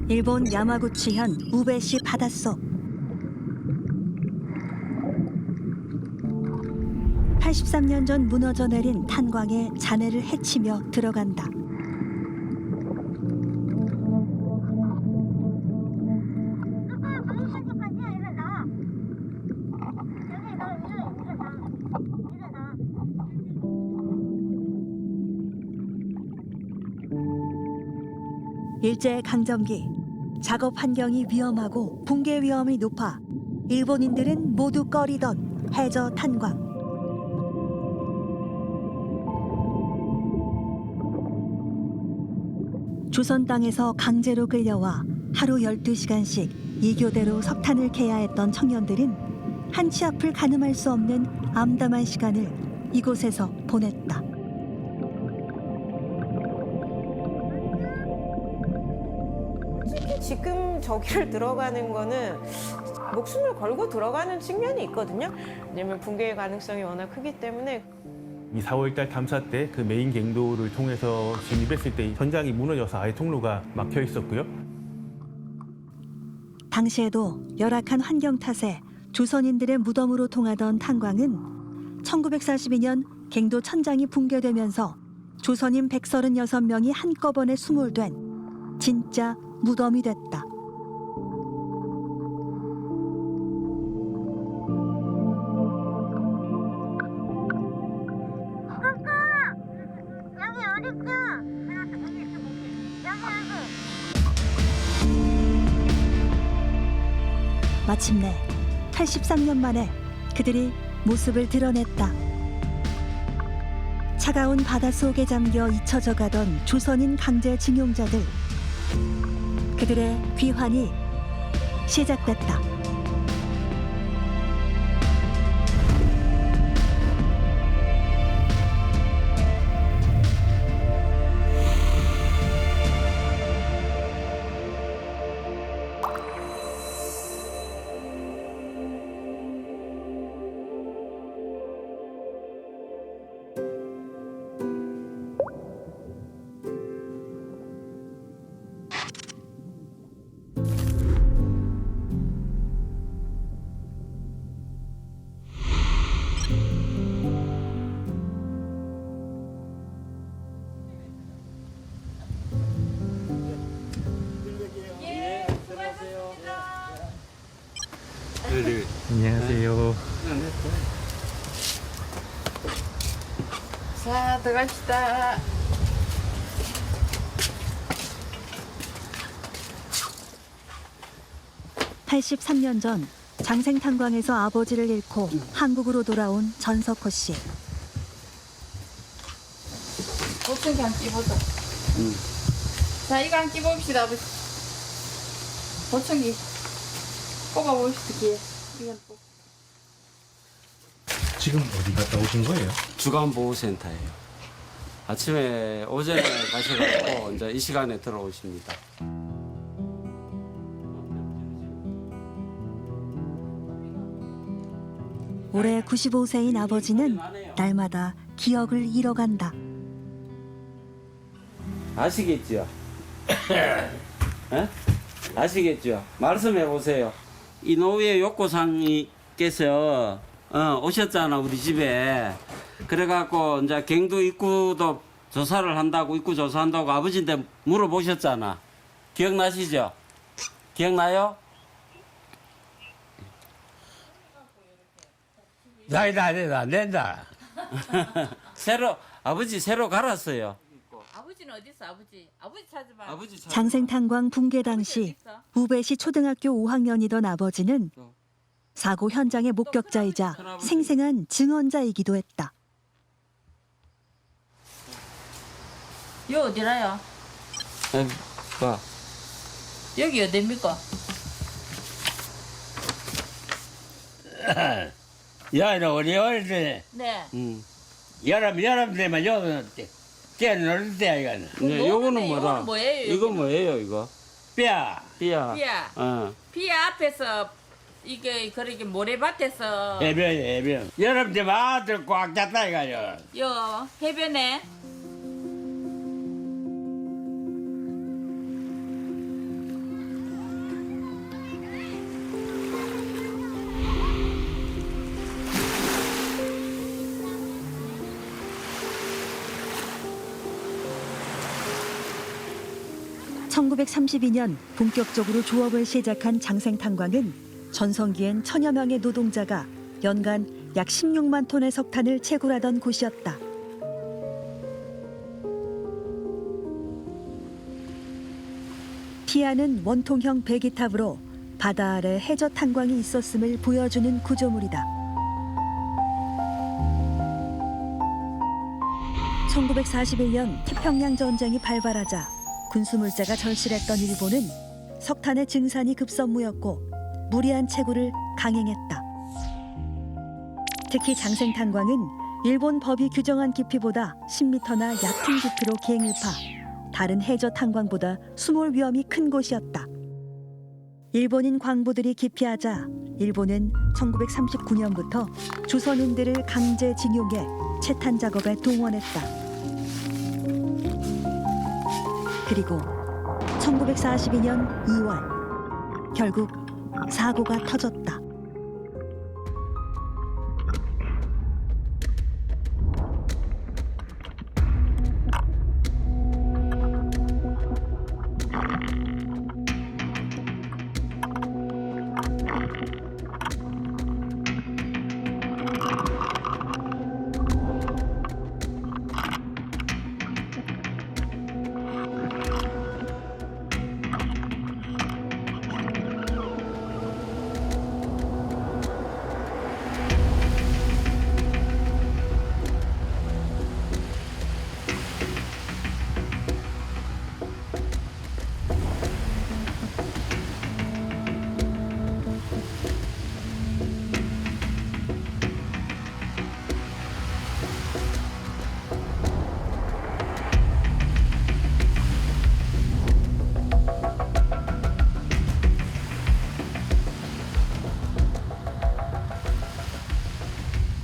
일본 야마구치현 우베시 바닷속. 83년 전 무너져 내린 탄광에 잔해를 헤치며 들어간다. 일제강점기 작업 환경이 위험하고 붕괴 위험이 높아 일본인들은 모두 꺼리던 해저 탄광. 조선 땅에서 강제로 끌려와 하루 12시간씩 이교대로 석탄을 캐야 했던 청년들은 한치 앞을 가늠할 수 없는 암담한 시간을 이곳에서 보냈다. 지금 저기를 들어가는 거는 목숨을 걸고 들어가는 측면이 있거든요. 왜냐면 붕괴의 가능성이 워낙 크기 때문에. 이 4월달 탐사 때 그 메인 갱도를 통해서 진입했을 때 현장이 무너져서 아예 통로가 막혀 있었고요. 당시에도 열악한 환경 탓에 조선인들의 무덤으로 통하던 탄광은 1942년 갱도 천장이 붕괴되면서 조선인 136명이 한꺼번에 수몰된 진짜 무덤이 됐다. 마침내 83년 만에 그들이 모습을 드러냈다. 차가운 바닷속에 잠겨 잊혀져 가던 조선인 강제징용자들. 그들의 귀환이 시작됐다. 안녕하세요. 자, 들어갑시다. (83년) 전 장생탄광에서 아버지를 잃고 한국으로 돌아온 전석호 씨. 보청기 한 끼보자. 자, 이거 한 끼 봅시다, 아버지. 보청기 뽑아봅시다, 기회. 이건 또. 지금 어디 갔다 오신 거예요? 주간보호센터예요. 아침에 오전에 가셔가지고 이제 이 시간에 들어오십니다. 올해 95세인 아버지는 날마다 기억을 잃어간다. 아시겠죠? 에? 아시겠죠? 말씀해 보세요. 이 노예 욕구상님께서 오셨잖아, 우리 집에. 그래갖고 이제 갱도 입구도 조사를 한다고, 입구 조사한다고 아버지한테 물어보셨잖아. 기억나시죠? 기억나요? 나이다 안 된다. 아버지 새로 갈았어요. 아버지는 어디 있어, 아버지? 아버지 찾아봐. 아버지 참- 장생탄광 붕괴 당시 우베시 초등학교 5학년이던 아버지는 사고 현장의 목격자이자 생생한 증언자이기도 했다. 여 어디라요? 봐. 여기 어디입니까? 야는 우리 어릴 때 네. 여름 되면 여기는 깨는 때야 이거는. 네, 요거는 뭐라? 요거는 뭐예요, 이거 여기는? 뭐예요, 이거? 뼈. 삐야. 피야. 어. 피야 앞에서 이게 그렇게 모래밭에서 해변. 여름 되면 아들 꽉 찼다 이거요. 여 해변에 1932년 본격적으로 조업을 시작한 장생탄광은 전성기엔 천여 명의 노동자가 연간 약 16만 톤의 석탄을 채굴하던 곳이었다. 피아는 원통형 배기탑으로 바다 아래 해저 탄광이 있었음을 보여주는 구조물이다. 1941년 태평양 전쟁이 발발하자 군수물자가 절실했던 일본은 석탄의 증산이 급선무였고 무리한 채굴을 강행했다. 특히 장생탄광은 일본 법이 규정한 깊이보다 10m나 얕은 깊이로 갱을 파 다른 해저 탄광보다 수몰 위험이 큰 곳이었다. 일본인 광부들이 기피하자 일본은 1939년부터 조선인들을 강제 징용해 채탄 작업에 동원했다. 그리고 1942년 2월 결국 사고가 터졌다.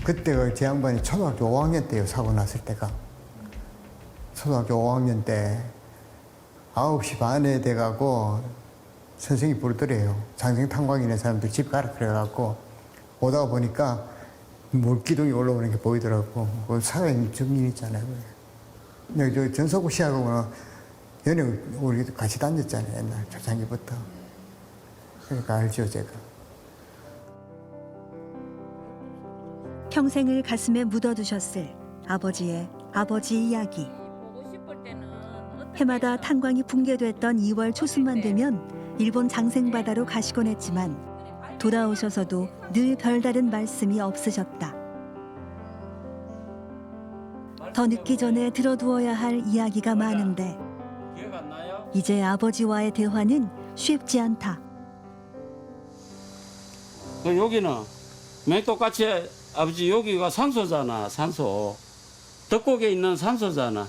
그때가 제 양반이 초등학교 5학년 때요, 사고 났을 때가. 초등학교 5학년 때 9시 반에 돼가고 선생님이 부르더래요. 장생탄광 있는 사람들 집 가라 그래갖고 오다가 보니까 물기둥이 올라오는 게 보이더라고. 그 살아있는 증인 있잖아요. 여기 저 전서구 씨하고는 연애 우리 같이 다녔잖아요, 옛날 초창기부터. 그러니까 알죠, 제가. 평생을 가슴에 묻어두셨을 아버지의 아버지 이야기. 해마다 탄광이 붕괴됐던 2월 초순만 되면 일본 장생바다로 가시곤 했지만 돌아오셔서도 늘 별다른 말씀이 없으셨다. 더 늦기 전에 들어두어야 할 이야기가 많은데 기억 안 나요? 이제 아버지와의 대화는 쉽지 않다. 여기는 맨 똑같이 아버지 여기가 산소잖아. 산소. 덕곡에 있는 산소잖아.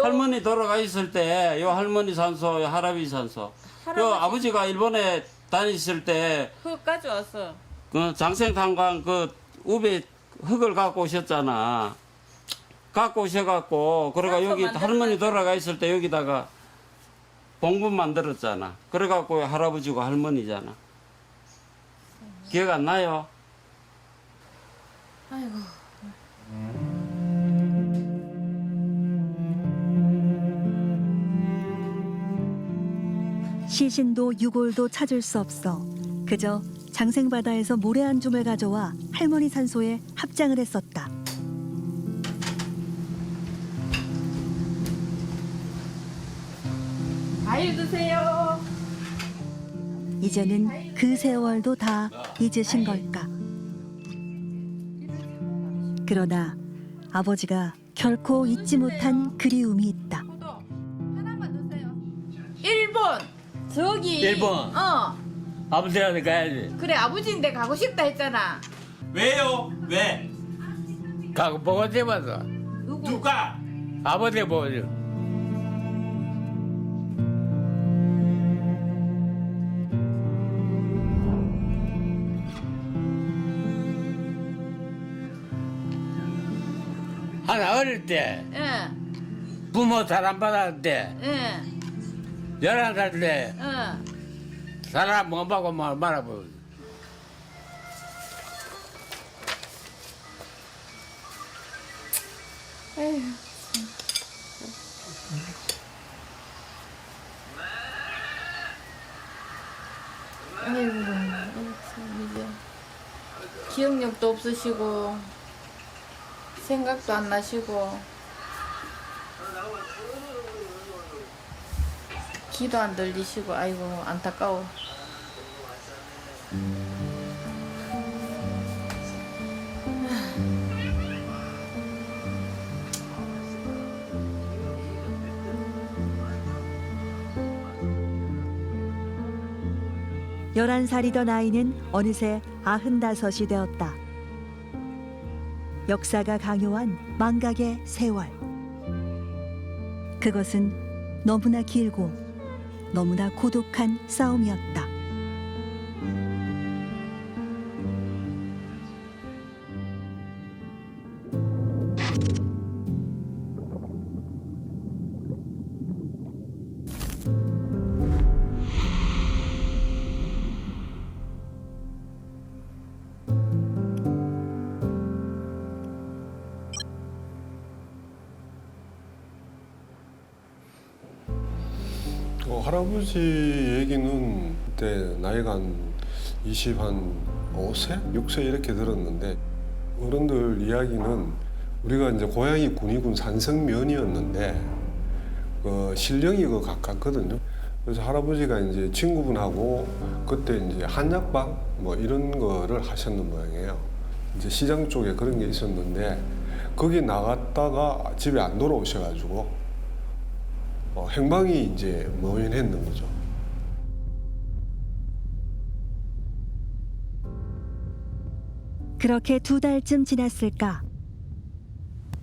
할머니 돌아가 있을 때 요 할머니 산소, 요 할아버지 산소. 요 아버지가 일본에 다니실 때 흙까지 왔어. 그 장생탄광 그 우배 흙을 갖고 오셨잖아. 갖고 오셔갖고 그래가 산소 여기 만들었다. 할머니 돌아가 있을 때 여기다가 봉분 만들었잖아. 그래갖고 할아버지고 할머니잖아. 기억 안 나요? 아이고. 시신도 유골도 찾을 수 없어 그저 장생바다에서 모래 한 줌을 가져와 할머니 산소에 합장을 했었다. 과일 드세요. 이제는 그 세월도 다 잊으신 걸까. 그러나 아버지가 결코 잊지 못한 그리움이 있다. 하나만 드세요. 일본. 저기. 일본? 아버지한테 가야지. 그래 아버지인데 가고 싶다 했잖아. 왜요? 왜? 가고 보고 싶어서. 누가? 아버지가 보고 싶어. 하나 어릴 때 응. 부모 사랑 받았을 때 응. 11살 때 응. 사람 못 받고 말아보고 에휴. 기억력도 없으시고 생각도 안 나시고 귀도 안 들리시고 아이고 안타까워. 열한 살이던 아이는 어느새 95이 되었다. 역사가 강요한 망각의 세월. 그것은 너무나 길고 너무나 고독한 싸움이었다. 할아버지 얘기는 그때 나이가 한 25세? 6세 이렇게 들었는데 어른들 이야기는 우리가 이제 고향이 군위군 산성면이었는데 신령이 가깝거든요. 그래서 할아버지가 이제 친구분하고 그때 이제 한약방 뭐 이런 거를 하셨는 모양이에요. 이제 시장 쪽에 그런 게 있었는데 거기 나갔다가 집에 안 돌아오셔가지고 행방이 이제 멍해했는 거죠. 그렇게 2달쯤 지났을까?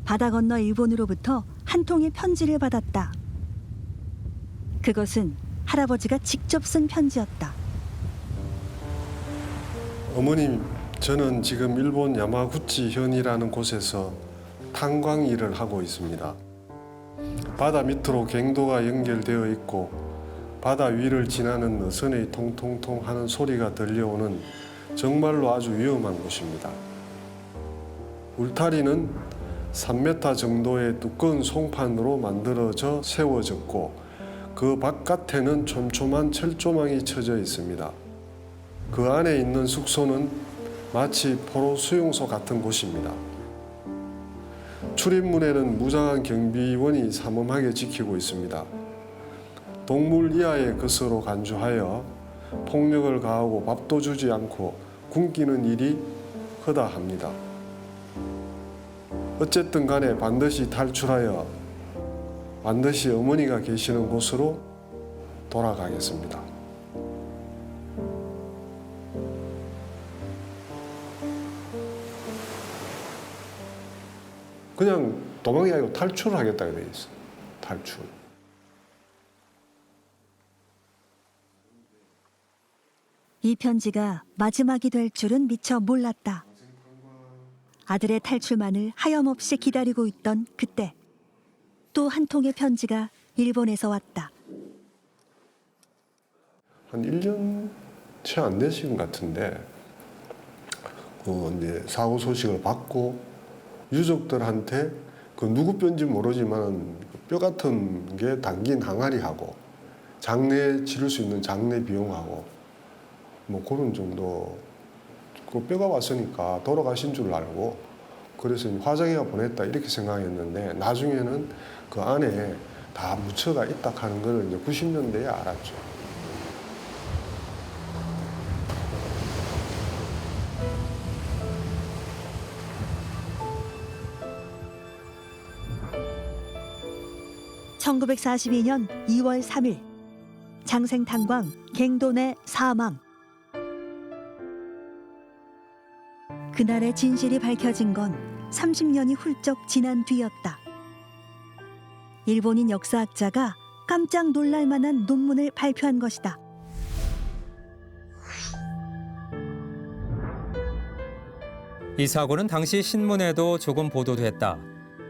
바다 건너 일본으로부터 한 통의 편지를 받았다. 그것은 할아버지가 직접 쓴 편지였다. 어머님, 저는 지금 일본 야마구치 현이라는 곳에서 탄광 일을 하고 있습니다. 바다 밑으로 갱도가 연결되어 있고 바다 위를 지나는 어선의 통통통 하는 소리가 들려오는 정말로 아주 위험한 곳입니다. 울타리는 3m 정도의 두꺼운 송판으로 만들어져 세워졌고 그 바깥에는 촘촘한 철조망이 쳐져 있습니다. 그 안에 있는 숙소는 마치 포로 수용소 같은 곳입니다. 출입문에는 무장한 경비원이 삼엄하게 지키고 있습니다. 동물 이하의 것으로 간주하여 폭력을 가하고 밥도 주지 않고 굶기는 일이 허다합니다. 어쨌든 간에 반드시 탈출하여 반드시 어머니가 계시는 곳으로 돌아가겠습니다. 그냥 도망이 아니고 탈출을 하겠다고 되어 있어요. 탈출. 이 편지가 마지막이 될 줄은 미처 몰랐다. 아들의 탈출만을 하염없이 기다리고 있던 그때 또 한 통의 편지가 일본에서 왔다. 한 1년 채 안 되신 것 같은데 이제 사고 소식을 받고 유족들한테 누구 뼈인지 모르지만 뼈 같은 게 담긴 항아리하고 장례 치를 수 있는 장례 비용하고 뭐 그런 정도 그 뼈가 왔으니까 돌아가신 줄 알고 그래서 화장해가 보냈다 이렇게 생각했는데 나중에는 그 안에 다 묻혀가 있다 하는 걸 이제 90년대에 알았죠. (1942년 2월 3일) 장생탄광 갱도 내 사망. 그날의 진실이 밝혀진 건 30년이 훌쩍 지난 뒤였다. 일본인 역사학자가 깜짝 놀랄 만한 논문을 발표한 것이다. 이 사고는 당시 신문에도 조금 보도됐다.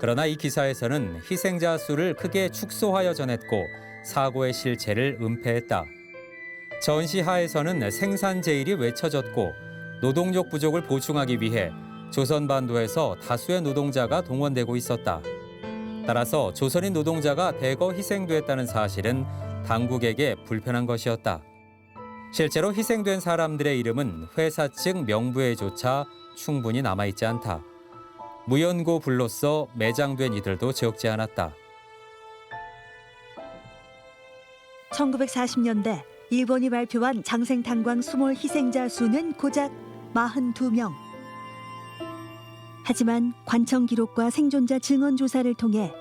그러나 이 기사에서는 희생자 수를 크게 축소하여 전했고 사고의 실체를 은폐했다. 전시하에서는 생산 제일이 외쳐졌고 노동력 부족을 보충하기 위해 조선반도에서 다수의 노동자가 동원되고 있었다. 따라서 조선인 노동자가 대거 희생됐다는 사실은 당국에게 불편한 것이었다. 실제로 희생된 사람들의 이름은 회사 측 명부에조차 충분히 남아있지 않다. 무연고 불로써 매장된 이들도 적지 않았다. 1940년대 일본이 발표한 장생탄광 수몰 희생자 수는 고작 42명. 하지만 관청 기록과 생존자 증언 조사를 통해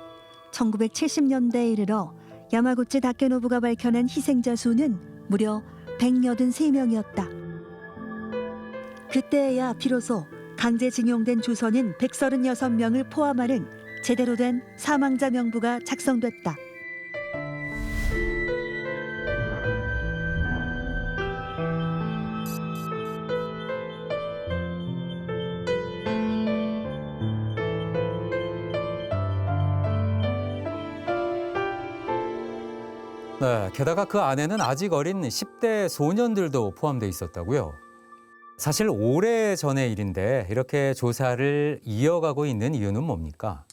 1970년대에 이르러 야마구치 다케노부가 밝혀낸 희생자 수는 무려 183명이었다. 그때야 비로소 강제징용된 조선인 136명을 포함하는 제대로 된 사망자 명부가 작성됐다. 네, 게다가 그 안에는 아직 어린 10대 소년들도 포함되어 있었다고요. 사실 오래전의 일인데 이렇게 조사를 이어가고 있는 이유는 뭡니까?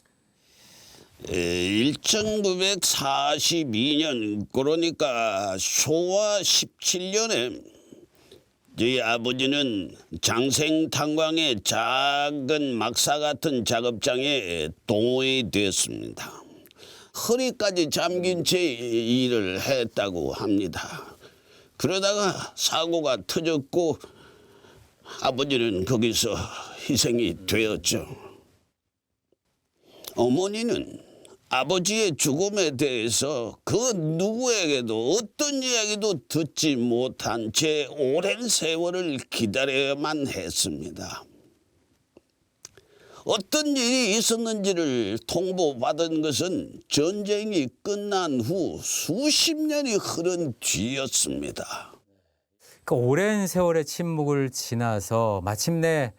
1942년 그러니까昭和 17년에 저희 아버지는 장생탄광의 작은 막사 같은 작업장에 동원이 되었습니다. 허리까지 잠긴 채 일을 했다고 합니다. 그러다가 사고가 터졌고 아버지는 거기서 희생이 되었죠. 어머니는 아버지의 죽음에 대해서 그 누구에게도 어떤 이야기도 듣지 못한 채 오랜 세월을 기다려야만 했습니다. 어떤 일이 있었는지를 통보받은 것은 전쟁이 끝난 후 수십 년이 흐른 뒤였습니다. 그 오랜 세월의 침묵을 지나서 마침내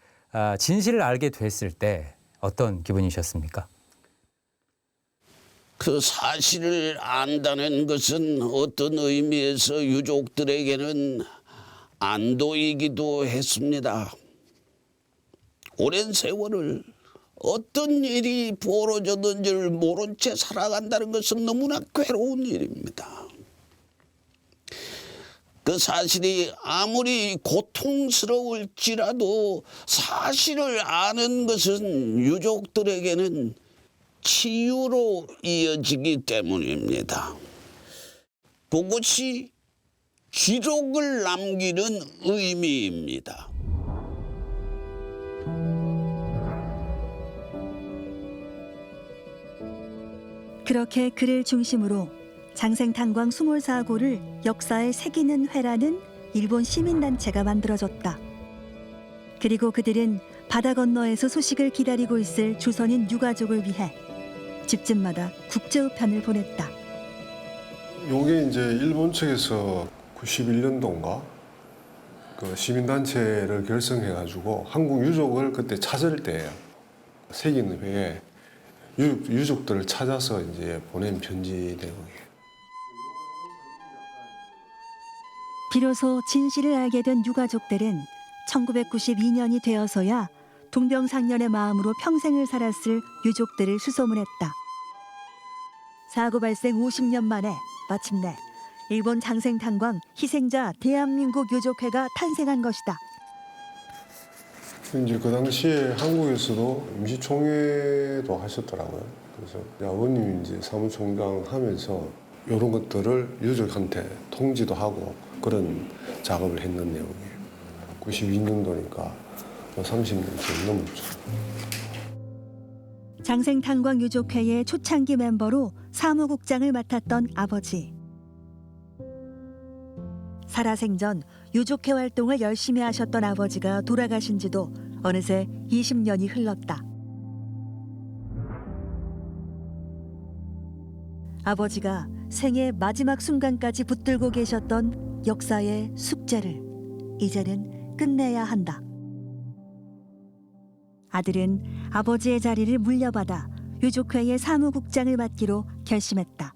진실을 알게 됐을 때 어떤 기분이셨습니까? 그 사실을 안다는 것은 어떤 의미에서 유족들에게는 안도이기도 했습니다. 오랜 세월을 어떤 일이 벌어졌는지를 모른 채 살아간다는 것은 너무나 괴로운 일입니다. 그 사실이 아무리 고통스러울지라도 사실을 아는 것은 유족들에게는 치유로 이어지기 때문입니다. 그것이 기록을 남기는 의미입니다. 그렇게 그를 중심으로 장생탄광 수몰 사고를 역사에 새기는 회라는 일본 시민단체가 만들어졌다. 그리고 그들은 바다 건너에서 소식을 기다리고 있을 조선인 유가족을 위해 집집마다 국제우편을 보냈다. 요게 이제 일본 측에서 91년도인가 그 시민단체를 결성해가지고 한국 유족을 그때 찾을 때예요. 새기는 회에 유족들을 찾아서 이제 보낸 편지 내용이에요. 비로소 진실을 알게 된 유가족들은 1992년이 되어서야 동병상련의 마음으로 평생을 살았을 유족들을 수소문했다. 사고 발생 50년 만에 마침내 일본 장생탄광 희생자 대한민국 유족회가 탄생한 것이다. 이제 그 당시에 한국에서도 임시총회도 하셨더라고요. 그래서 아버님이 이제 사무총장 하면서 이런 것들을 유족한테 통지도 하고 그런 작업을 했는 내용이에요. 92년도니까 30년쯤 넘었죠. 장생탄광 유족회의 초창기 멤버로 사무국장을 맡았던 아버지. 살아생전 유족회 활동을 열심히 하셨던 아버지가 돌아가신 지도 어느새 20년이 흘렀다. 아버지가 생애 마지막 순간까지 붙들고 계셨던 역사의 숙제를 이제는 끝내야 한다. 아들은 아버지의 자리를 물려받아 유족회의 사무국장을 맡기로 결심했다.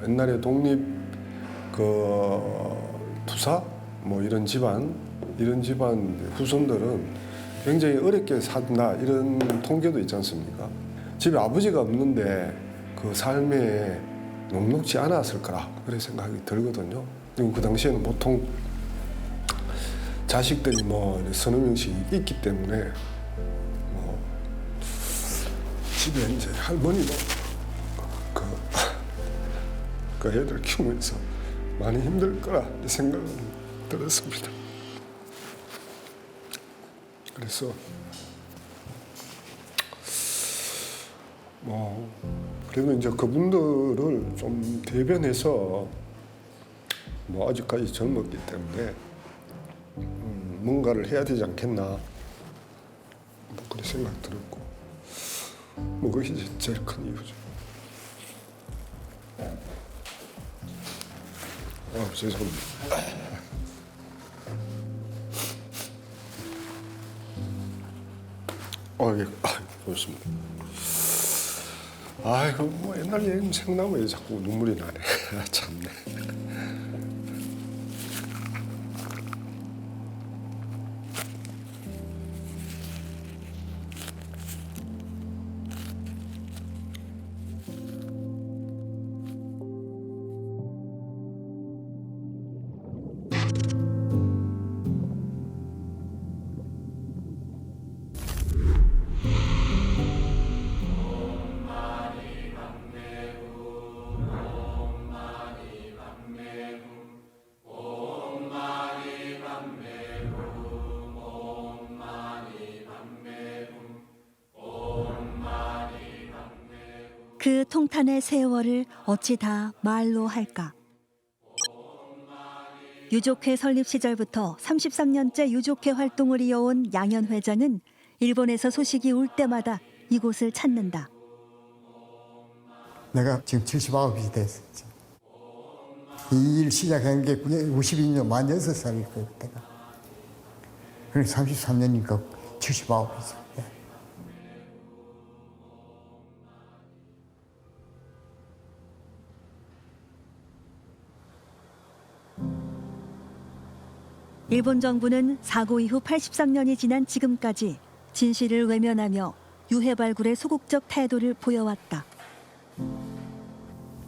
옛날에 독립 투사 뭐 이런 집안 후손들은 굉장히 어렵게 산다 이런 통계도 있지 않습니까? 집에 아버지가 없는데 그 삶에 녹록지 않았을 거라 그런 생각이 들거든요. 그리고 그 당시에는 보통 자식들이 뭐 서너 명씩 있기 때문에 뭐 집에 이제 할머니도 그 애들 키우면서 많이 힘들 거라 생각은 들었습니다. 그래서 뭐 그래도 이제 그분들을 좀 대변해서 뭐 아직까지 젊었기 때문에 뭔가를 해야 되지 않겠나 뭐 그런 생각 들었고 뭐 그게 이제 제일 큰 이유죠. 죄송합니다. 예, 좋습니다. 아이고 뭐 옛날 얘기 생각나면 자꾸 눈물이 나네. 참네. 그 통탄의 세월을 어찌 다 말로 할까? 유족회 설립 시절부터 33년째 유족회 활동을 이어온 양현 회장은 일본에서 소식이 올 때마다 이곳을 찾는다. 내가 지금 79이 됐어. 이 일 시작한 게 52년 만 6살일 거예요, 그때가. 그러니까 33년이니까 79이죠. 일본 정부는 사고 이후 83년이 지난 지금까지 진실을 외면하며 유해 발굴에 소극적 태도를 보여왔다.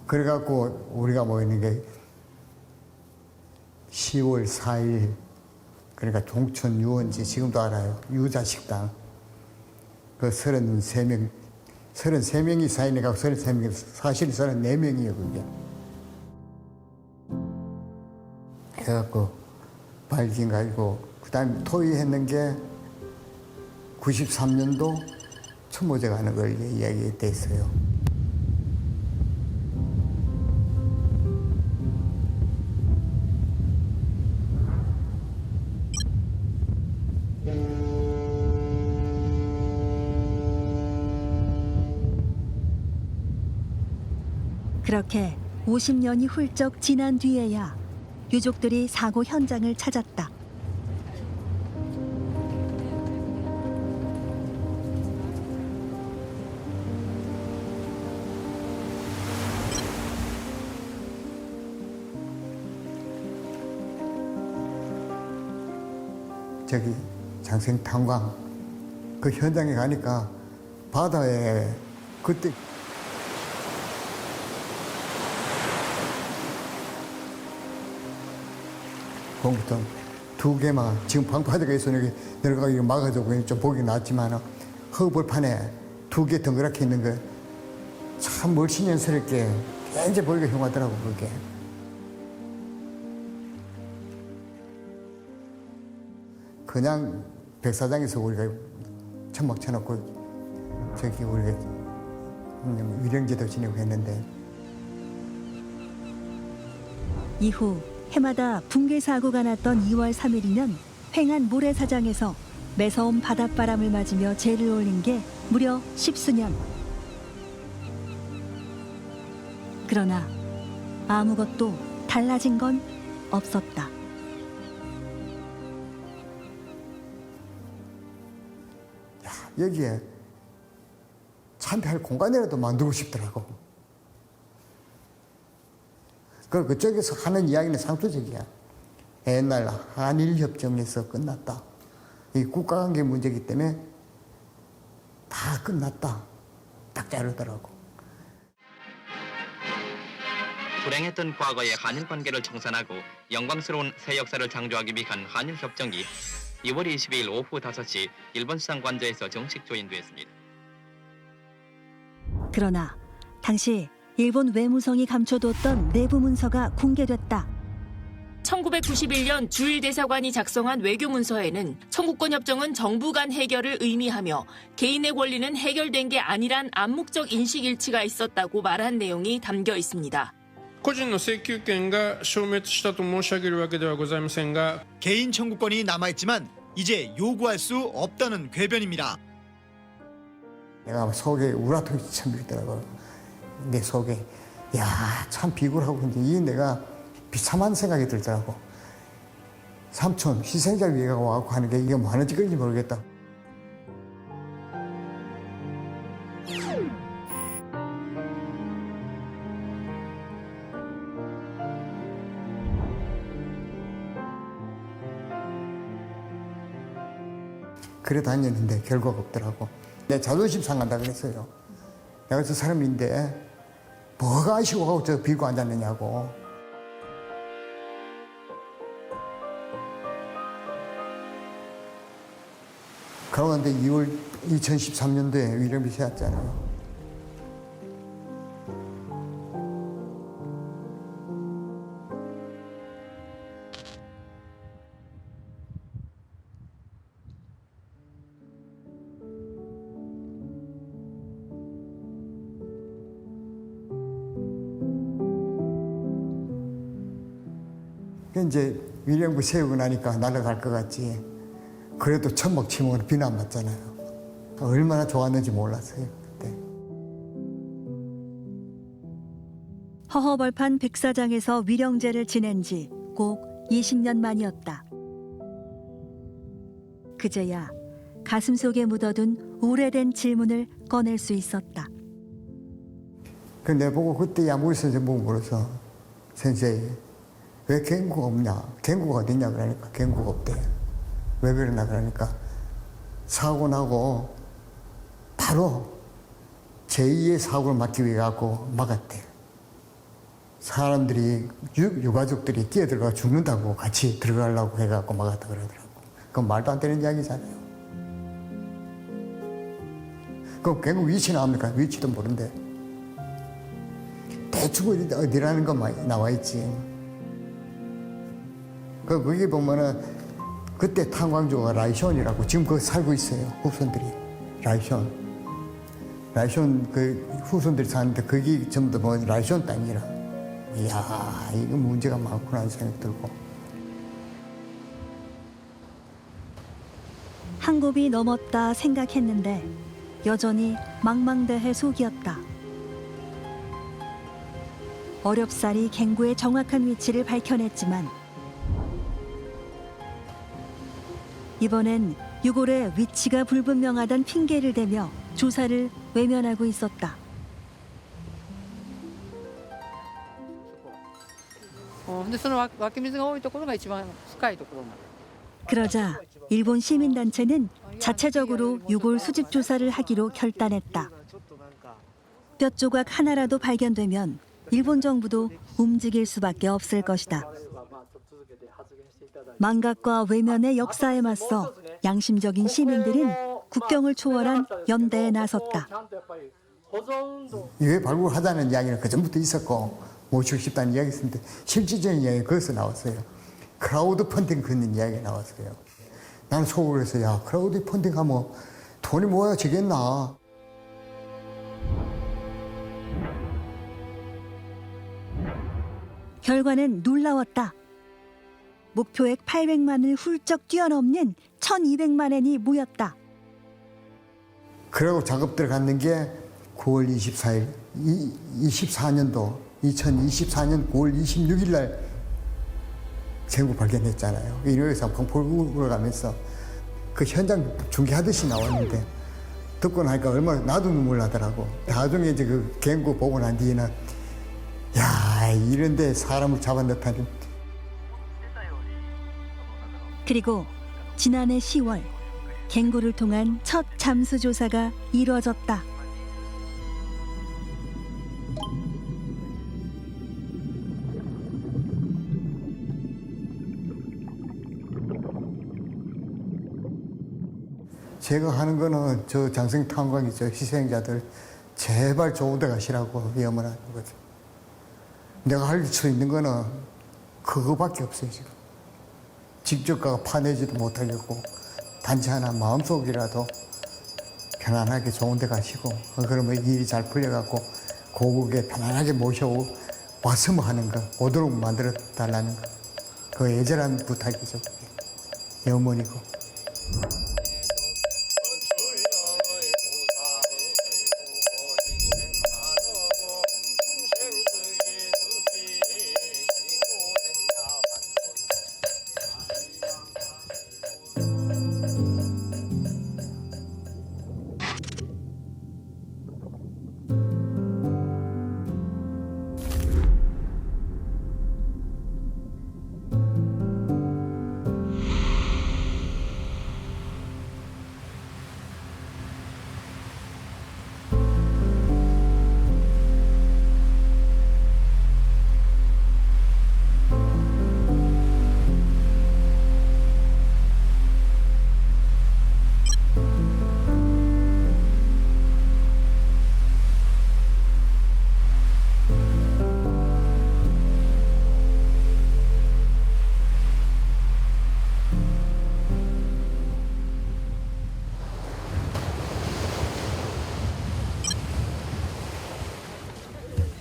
그래갖고 우리가 모이는 게 10월 4일 그러니까 종천 유원지 지금도 알아요. 유자식당 그 33명이 사인해가고 33명이 사실 34명이에요 그게. 해갖고 발긴 가지고 그 다음에 토의했는 게 93년도 추모제 가는 걸 이야기했어요. 그렇게 50년이 훌쩍 지난 뒤에야 유족들이 사고 현장을 찾았다. 저기 장생 탄광 그 현장에 가니까 바다에 그때 공부통 2개만 지금 방파제가 있어 여기 내려가기 막아주고 좀 보기 낫지만 허벌판에 2개 덩그랗게 있는 거 참 멀신연스럽게 굉장히 보기가 흉하더라고 그게. 그냥 백사장에서 우리가 천막 쳐놓고 저기 우리가 위령제도 지내고 했는데 이후 해마다 붕괴 사고가 났던 2월 3일이면 횡한 모래사장에서 매서운 바닷바람을 맞으며 제를 올린 게 무려 10수년. 그러나 아무것도 달라진 건 없었다. 여기에 참배할 공간이라도 만들고 싶더라고. 그쪽에서 하는 이야기는 상투적이야. 옛날 한일협정에서 끝났다. 이 국가관계 문제이기 때문에 다 끝났다. 딱 자르더라고. 불행했던 과거의 한일 관계를 청산하고 영광스러운 새 역사를 창조하기 위한 한일 협정이 2월 22일 오후 5시 일본 수상관저에서 정식 조인되었습니다. 그러나 당시 일본 외무성이 감춰뒀던 내부 문서가 공개됐다. 1991년 주일 대사관이 작성한 외교 문서에는 청구권 협정은 정부 간 해결을 의미하며 개인의 권리는 해결된 게 아니란 암묵적 인식 일치가 있었다고 말한 내용이 담겨 있습니다. 個人の請求権が消滅したと申し上げるわけではございませんが 개인 청구권이 남아있지만 이제 요구할 수 없다는 궤변입니다. 내가 속에 우라통이 참 있더라고. 내 속에 야, 참 비굴하고 이 내가 비참한 생각이 들더라고. 삼촌 희생자를 위해 와갖고 하는 게 이게 뭐 하는 짓인지 모르겠다. 그래 다녔는데 결과가 없더라고. 내 자존심 상한다 그랬어요. 내가 저 사람인데 뭐가 아쉬워 하고 저 빌고 앉았느냐고. 그런데 2월 2013년도에 위령비 세웠잖아요. 이제 위령부 세우고 나니까 날아갈 것 같지. 그래도 천막치면 비는 안 맞잖아요. 얼마나 좋았는지 몰랐어요 그때. 허허벌판 백사장에서 위령제를 지낸 지 꼭 20년 만이었다. 그제야 가슴속에 묻어둔 오래된 질문을 꺼낼 수 있었다. 그 내보고 그때 야무리 선생 보고 물어서 선생님 왜 갱구가 없냐? 갱구가 어딨냐 그러니까 갱구가 없대. 왜 그러나 그러니까 사고 나고 바로 제2의 사고를 막기 위해 갖고 막았대. 사람들이 유가족들이 뛰어들어가 죽는다고 같이 들어가려고 해갖고 막았다 그러더라고. 그건 말도 안 되는 이야기잖아요. 그럼 갱구 위치 나옵니까? 위치도 모른대. 대충 어디라는 것만 나와 있지. 거기 보면은 그때 탄광조가 라이션이라고 지금 거기 살고 있어요. 후손들이. 라이션 그 후손들이 사는데 거기 전부 다 뭐 라이션 땅이라. 이야, 이거 문제가 많구나 하는 생각이 들고. 한 곱이 넘었다 생각했는데 여전히 망망대해 속이었다. 어렵사리 갱구의 정확한 위치를 밝혀냈지만 이번엔 유골의 위치가 불분명하다는 핑계를 대며 조사를 외면하고 있었다. 그러자 일본 시민단체는 자체적으로 유골 수집 조사를 하기로 결단했다. 뼈 조각 하나라도 발견되면 일본 정부도 움직일 수밖에 없을 것이다. 망각과 외면의 역사에 맞서 양심적인 시민들은 국경을 초월한 연대에 나섰다. 왜 발굴하자는 이야기는 그전부터 있었고 모시고 싶다는 이야기 있었는데 실질적인 이야기가 거기서 나왔어요. 크라우드 펀딩 그런 이야기가 나왔어요. 나는 속으로 해서 야 크라우드 펀딩하면 돈이 모아지겠나. 결과는 놀라웠다. 목표액 800만을 훌쩍 뛰어넘는 1200만 엔이 모였다. 그러고 작업 들어갔는 게 9월 24일 24년도 2024년 9월 26일 날 갱구 발견했잖아요. 인호에서 방포구로 가면서 그 현장 중계하듯이 나왔는데 듣고 나니까 얼마나 나도 눈물 나더라고. 나중에 이제 그 갱구 보고 난 뒤에는 야 이런데 사람을 잡아넣다니. 그리고 지난해 10월 갱구를 통한 첫 잠수 조사가 이루어졌다. 제가 하는 거는 저 장생 탄광이죠. 희생자들 제발 좋은 데 가시라고 염원하는 거죠. 내가 할 수 있는 거는 그거밖에 없어요, 지금. 직접 가서 파내지도 못하겠고, 단지 하나 마음속이라도 편안하게 좋은 데 가시고, 그러면 일이 잘 풀려갖고, 고국에 편안하게 모셔왔으면 하는 거, 오도록 만들어 달라는 거. 그 애절한 부탁이죠, 그게. 염원이고.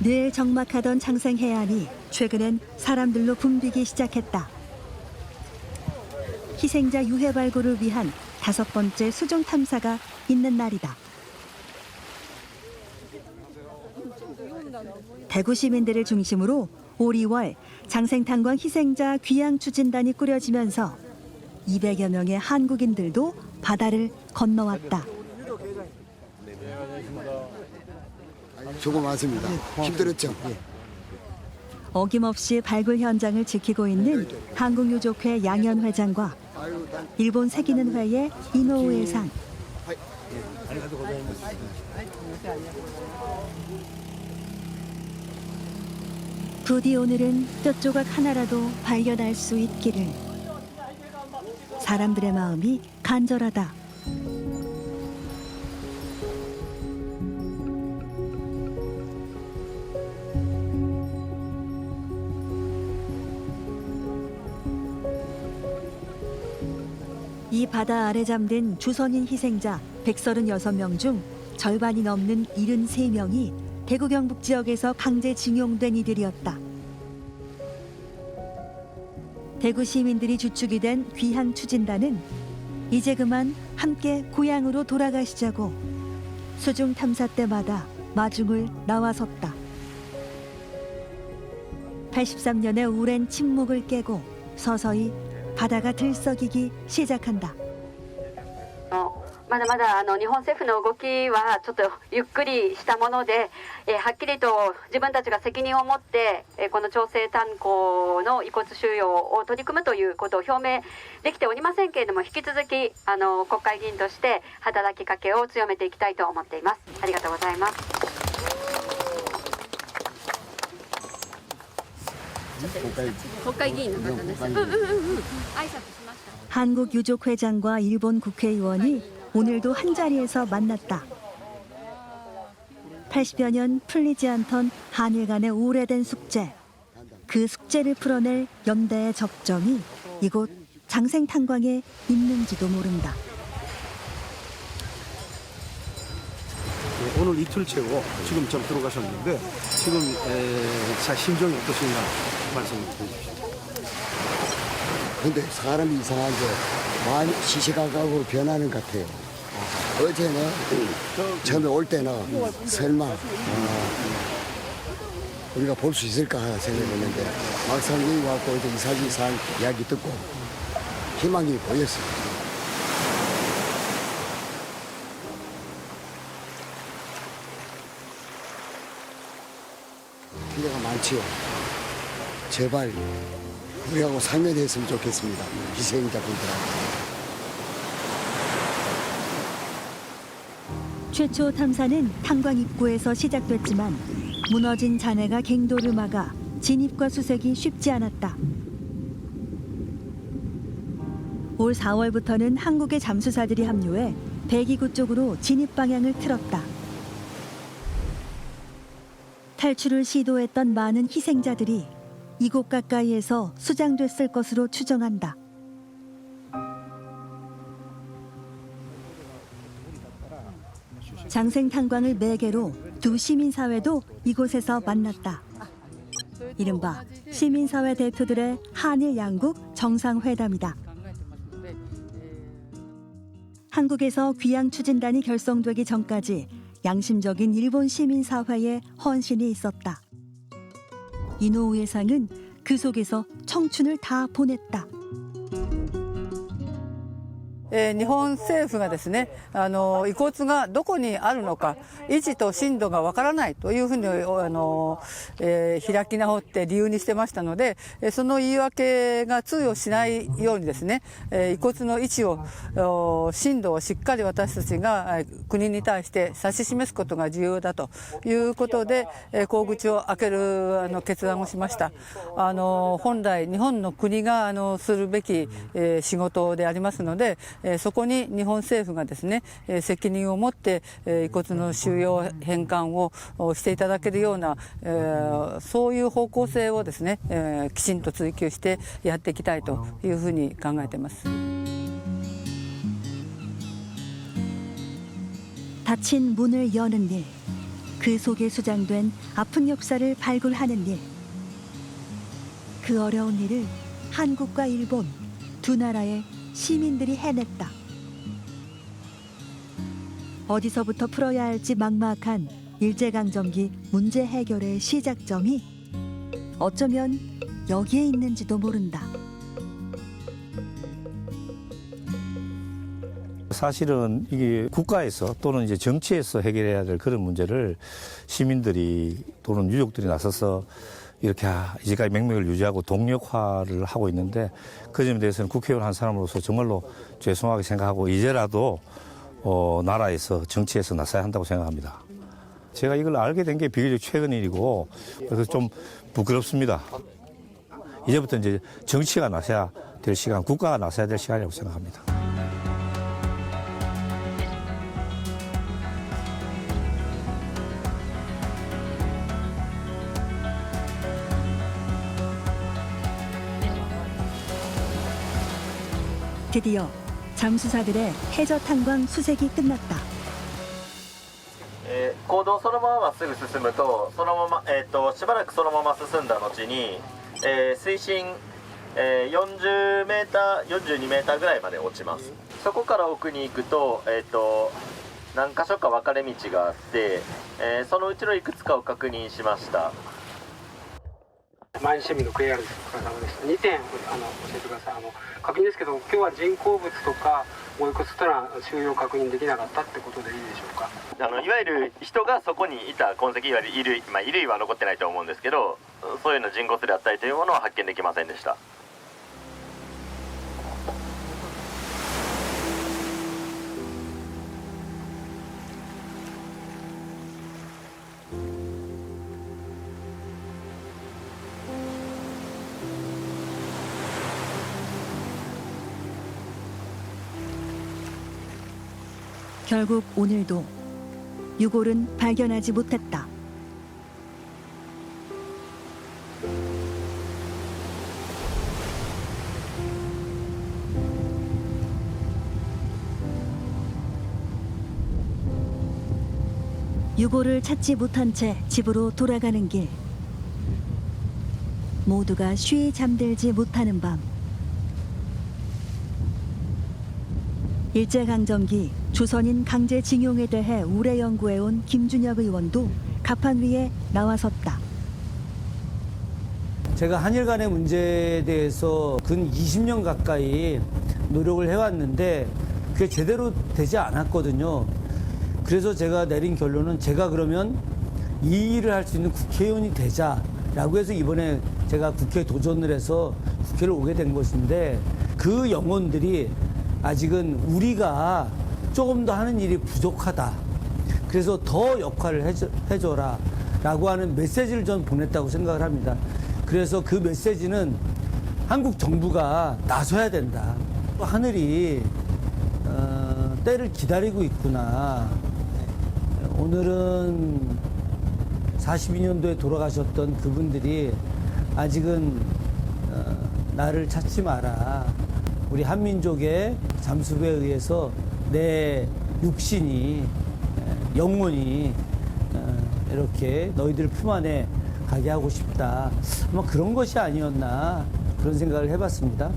늘 적막하던 장생 해안이 최근엔 사람들로 붐비기 시작했다. 희생자 유해 발굴을 위한 5번째 수중 탐사가 있는 날이다. 대구 시민들을 중심으로 올 2월 장생탄광 희생자 귀향 추진단이 꾸려지면서 200여 명의 한국인들도 바다를 건너왔다. 수고 많습니다. 힘들었죠? 어김없이 발굴 현장을 지키고 있는 한국유족회 양현 회장과 일본 세기는회의 이노우 회상. 부디 오늘은 뼈조각 하나라도 발견할 수 있기를. 사람들의 마음이 간절하다. 이 바다 아래 잠든 주선인 희생자 136명 중 절반이 넘는 73명이 대구 경북 지역에서 강제 징용된 이들이었다. 대구 시민들이 주축이 된 귀향 추진단은 이제 그만 함께 고향으로 돌아가시자고 수중 탐사 때마다 마중을 나와섰다. 83년의 오랜 침묵을 깨고 서서히 바다가 들썩이기 시작한다. まだまだ日本政府の動きはちょっとゆっくりしたもので、はっきりと自分たちが責任を持って、この調整炭鉱の遺骨収容を取り組むということを表明できておりませんけれども、引き続き国会議員として働きかけを強めていきたいと思っています。ありがとうございます。 国会議員の方です。挨拶しました。 한국 유족 회장과 일본 국회의원이 오늘도 한 자리에서 만났다. 80여 년 풀리지 않던 한일 간의 오래된 숙제. 그 숙제를 풀어낼 연대의 접점이 이곳 장생탄광에 있는지도 모른다. 오늘 이틀째고 지금 좀 들어가셨는데 지금 심정이 어떠신가 말씀해 주십시오. 근데 사람이 이상한 게 많이 시시각각으로 변하는 것 같아요. 어제는 처음에 올 때는 설마 우리가 볼 수 있을까 생각했는데 막상 여기 와서 이제 이사지상 이야기 듣고 희망이 보였어요. 필요가 많지요. 제발 우리하고 상면했으면 좋겠습니다. 희생자분들하고. 최초 탐사는 탄광 입구에서 시작됐지만 무너진 잔해가 갱도를 막아 진입과 수색이 쉽지 않았다. 올 4월부터는 한국의 잠수사들이 합류해 배기구 쪽으로 진입 방향을 틀었다. 탈출을 시도했던 많은 희생자들이 이곳 가까이에서 수장됐을 것으로 추정한다. 장생 탄광을 매개로 두 시민사회도 이곳에서 만났다. 이른바 시민사회 대표들의 한일 양국 정상회담이다. 한국에서 귀양 추진단이 결성되기 전까지 양심적인 일본 시민사회의 헌신이 있었다. 이노우에 상은 그 속에서 청춘을 다 보냈다. 日本政府がですね、遺骨がどこにあるのか、位置と震度がわからないというふうに開き直って理由にしてましたので、その言い訳が通用しないようにですね、遺骨の位置を、震度をしっかり私たちが国に対して指し示すことが重要だということで、公口を開ける決断をしました。本来日本の国がするべき仕事でありますので、そこに日本政府がですね、責任を持って遺骨の収容返還をしていただけるような、そういう方向性をですね、きちんと追求してやっていきたいというふうに考えています。 닫힌 문을 여는 일, 그 속에 수장된 아픈 역사를 발굴하는 일. 그 어려운 일을 한국과 일본 두 나라의 시민들이 해냈다. 어디서부터 풀어야 할지 막막한 일제강점기 문제 해결의 시작점이 어쩌면 여기에 있는지도 모른다. 사실은 이게 국가에서 또는 이제 정치에서 해결해야 될 그런 문제를 시민들이 또는 유족들이 나서서 이렇게 이제까지 맥락을 유지하고 동력화를 하고 있는데 그 점에 대해서는 국회의원 한 사람으로서 정말로 죄송하게 생각하고 이제라도 나라에서 정치에서 나서야 한다고 생각합니다. 제가 이걸 알게 된 게 비교적 최근 일이고 그래서 좀 부끄럽습니다. 이제부터 이제 정치가 나서야 될 시간, 국가가 나서야 될 시간이라고 생각합니다. 드디어 잠수사들의 해저 탐광 수색이 끝났다. 行動そのまままっすぐ進むとそのまま、しばらくそのまま進んだ後に、水深、40メーター42メーターぐらいまで落ちます。そこから奥に行くと、何箇所か分かれ道があって、そのうちのいくつかを確認しました。毎日市民のクエアルです。お疲れ様でした。2点教えてください。確認ですけど、今日は人工物とかご遺骨というのは収容確認できなかったってことでいいでしょうか。いわゆる人がそこにいた痕跡、いわゆる衣類は残ってないと思うんですけど、そういうの人骨であったりというものは発見できませんでした。 결국 오늘도 유골은 발견하지 못했다. 유골을 찾지 못한 채 집으로 돌아가는 길. 모두가 쉬이 잠들지 못하는 밤. 일제강점기 조선인 강제징용에 대해 오래 연구해온 김준혁 의원도 가판 위에 나와섰다. 제가 한일 간의 문제에 대해서 근 20년 가까이 노력을 해왔는데 그게 제대로 되지 않았거든요. 그래서 제가 내린 결론은 제가 그러면 이 일을 할 수 있는 국회의원이 되자라고 해서 이번에 제가 국회에 도전을 해서 국회를 오게 된 것인데 그 영혼들이 아직은 우리가 조금 더 하는 일이 부족하다. 그래서 더 역할을 해줘라 라고 하는 메시지를 전 보냈다고 생각을 합니다. 그래서 그 메시지는 한국 정부가 나서야 된다. 하늘이 때를 기다리고 있구나. 오늘은 42년도에 돌아가셨던 그분들이 아직은 나를 찾지 마라. 우리 한민족의 잠수부에 의해서 내 육신이 영혼이 이렇게 너희들 품 안에 가게 하고 싶다. 아마 그런 것이 아니었나 그런 생각을 해봤습니다.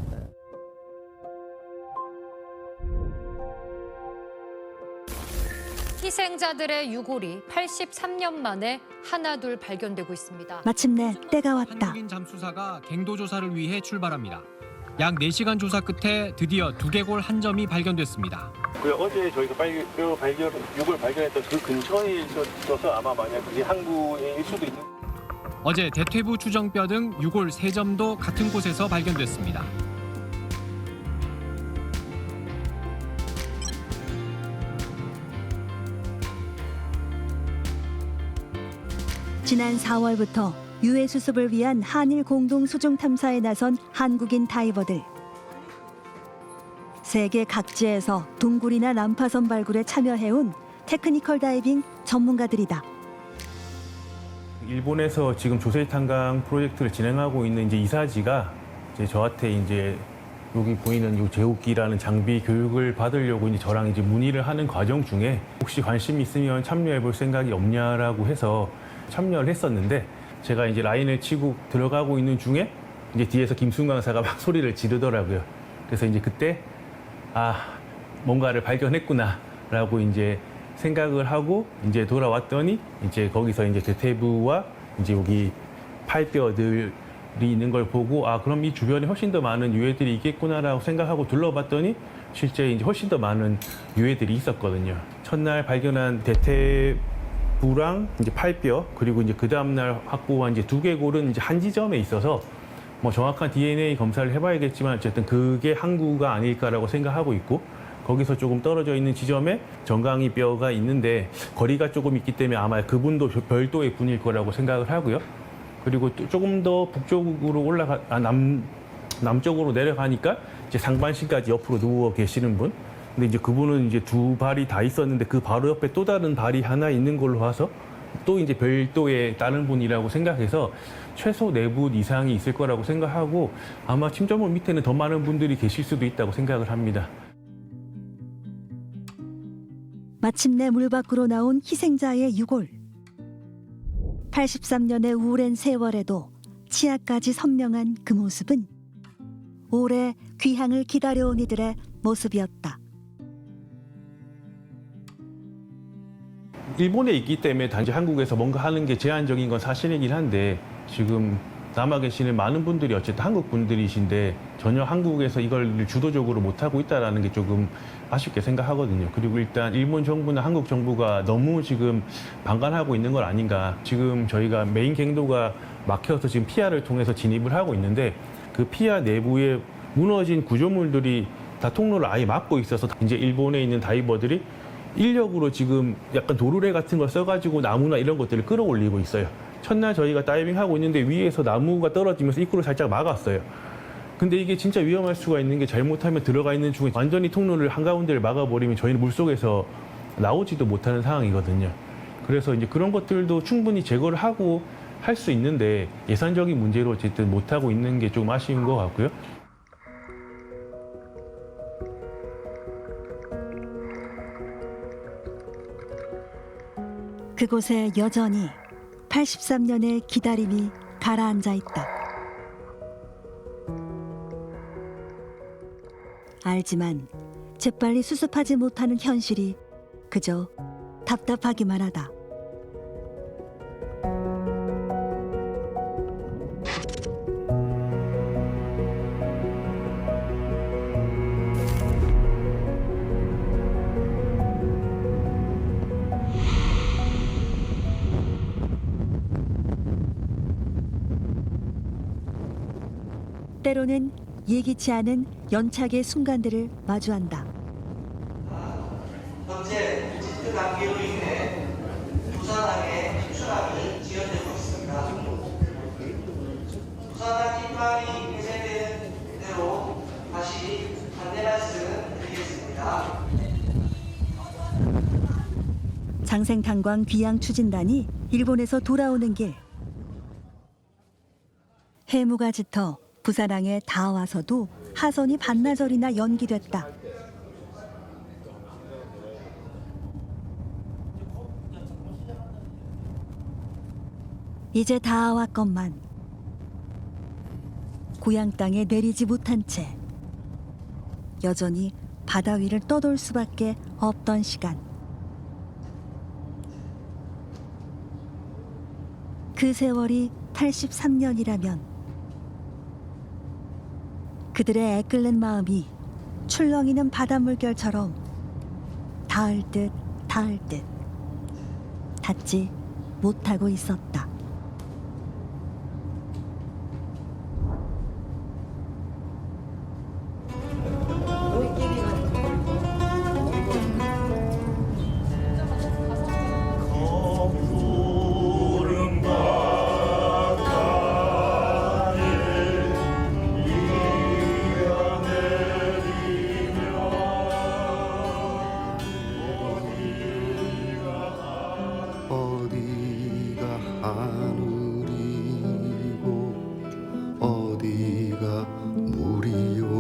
희생자들의 유골이 83년 만에 하나둘 발견되고 있습니다. 마침내 때가 왔다. 한국인 잠수사가 갱도 조사를 위해 출발합니다. 약 4시간 조사 끝에 드디어 두개골 한 점이 발견됐습니다. 어제 저희가 유골 발견했던 그 근처에 있어서 아마 만약 그게 항구일 수도 있는. 어제 대퇴부 추정뼈 등 유골 3점도 같은 곳에서 발견됐습니다. 지난 4월부터 유해 수습을 위한 한일 공동 수중 탐사에 나선 한국인 다이버들. 세계 각지에서 둥굴이나 난파선 발굴에 참여해온 테크니컬 다이빙 전문가들이다. 일본에서 지금 조세 탄광 프로젝트를 진행하고 있는 이제 이사지가 저한테 이제 여기 보이는 이 제우기라는 장비 교육을 받으려고 이제 저랑 이제 문의를 하는 과정 중에 혹시 관심 있으면 참여해 볼 생각이 없냐라고 해서 참여를 했었는데 제가 이제 라인을 치고 들어가고 있는 중에 이제 뒤에서 김순 강사가 막 소리를 지르더라고요. 그래서 이제 그때 뭔가를 발견했구나라고 이제 생각을 하고 이제 돌아왔더니 이제 거기서 이제 대퇴부와 이제 여기 팔뼈들이 있는 걸 보고 그럼 이 주변에 훨씬 더 많은 유해들이 있겠구나라고 생각하고 둘러봤더니 실제 이제 훨씬 더 많은 유해들이 있었거든요. 첫날 발견한 대퇴부랑 이제 팔뼈 그리고 이제 그 다음날 확보한 이제 두개골은 이제 한 지점에 있어서 뭐 정확한 DNA 검사를 해봐야겠지만 어쨌든 그게 항구가 아닐까라고 생각하고 있고 거기서 조금 떨어져 있는 지점에 정강이 뼈가 있는데 거리가 조금 있기 때문에 아마 그분도 별도의 분일 거라고 생각을 하고요. 그리고 또 조금 더 북쪽으로 남쪽으로 내려가니까 이제 상반신까지 옆으로 누워 계시는 분. 근데 이제 그분은 이제 두 발이 다 있었는데 그 바로 옆에 또 다른 발이 하나 있는 걸로 봐서 또 이제 별도의 다른 분이라고 생각해서 최소 4분 이상이 있을 거라고 생각하고 아마 침전물 밑에는 더 많은 분들이 계실 수도 있다고 생각을 합니다. 마침내 물 밖으로 나온 희생자의 유골. 83년의 우울한 세월에도 치아까지 선명한 그 모습은 오래 귀향을 기다려온 이들의 모습이었다. 일본에 있기 때문에 단지 한국에서 뭔가 하는 게 제한적인 건 사실이긴 한데 지금 남아 계시는 많은 분들이 어쨌든 한국 분들이신데 전혀 한국에서 이걸 주도적으로 못하고 있다는 게 조금 아쉽게 생각하거든요. 그리고 일단 일본 정부나 한국 정부가 너무 지금 방관하고 있는 건 아닌가. 지금 저희가 메인 갱도가 막혀서 지금 피아를 통해서 진입을 하고 있는데 그 피아 내부에 무너진 구조물들이 다 통로를 아예 막고 있어서 이제 일본에 있는 다이버들이 인력으로 지금 약간 도르래 같은 걸 써가지고 나무나 이런 것들을 끌어올리고 있어요. 첫날 저희가 다이빙하고 있는데 위에서 나무가 떨어지면서 입구를 살짝 막았어요. 근데 이게 진짜 위험할 수가 있는 게 잘못하면 들어가 있는 중에 완전히 통로를 한가운데를 막아버리면 저희는 물속에서 나오지도 못하는 상황이거든요. 그래서 이제 그런 것들도 충분히 제거를 하고 할 수 있는데 예산적인 문제로 어쨌든 못하고 있는 게 좀 아쉬운 것 같고요. 그곳에 여전히 83년의 기다림이 가라앉아 있다. 알지만 재빨리 수습하지 못하는 현실이 그저 답답하기만 하다. 때로는 예기치 않은 연착의 순간들을 마주한다. 현재 리스트 단계로 인해 부산항에 추락이 지연되고 있습니다. 부산항 깃발이 해제되는 대로 다시 안내 말씀드리겠습니다. 장생탄광 귀양 추진단이 일본에서 돌아오는 길. 해무가 짙어 부산항에 다 와서도 하선이 반나절이나 연기됐다. 이제 다 왔건만 고향 땅에 내리지 못한 채 여전히 바다 위를 떠돌 수밖에 없던 시간. 그 세월이 83년이라면 그들의 애끓는 마음이 출렁이는 바다 물결처럼 닿을 듯 닿지 못하고 있었다. 어디가 하늘이고 어디가 물이요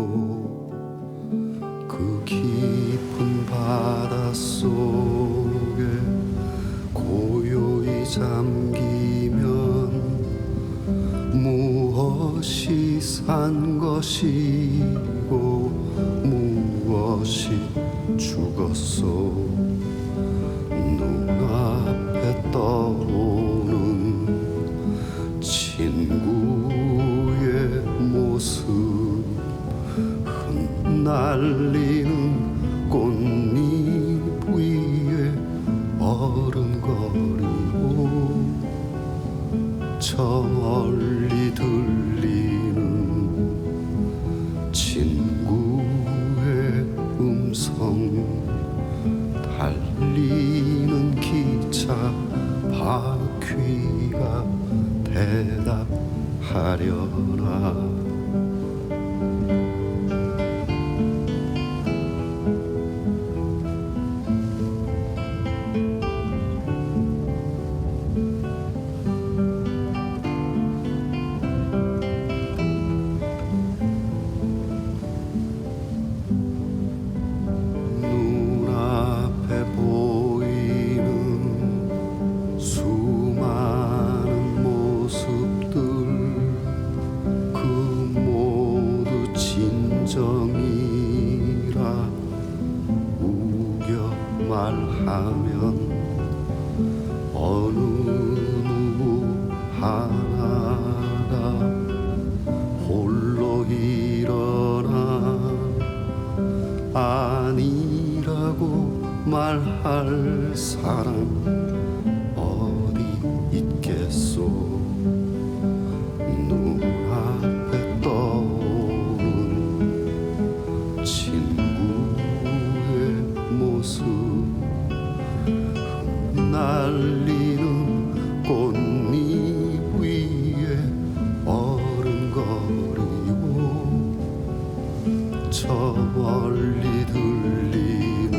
그 깊은 바닷속에 고요히 잠기면 무엇이 산 것이고 무엇이 죽었소 눈앞에 떠오른 친구의 모습 흩날리는 꽃잎 위에 어른거리고 저 멀리 들리는 친구의 음성 달리는 기차 바퀴가 대답하려나 정이라 우겨 말하면 어느 누구 하나가 홀로 일어나 아니라고 말할 사람 어디 있겠소 눈앞에 떠오른 친구의 모습 날리는 꽃잎 위에 어른거리고 저 멀리 들리는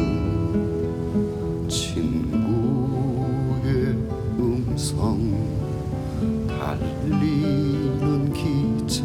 친구의 음성 달리는 기차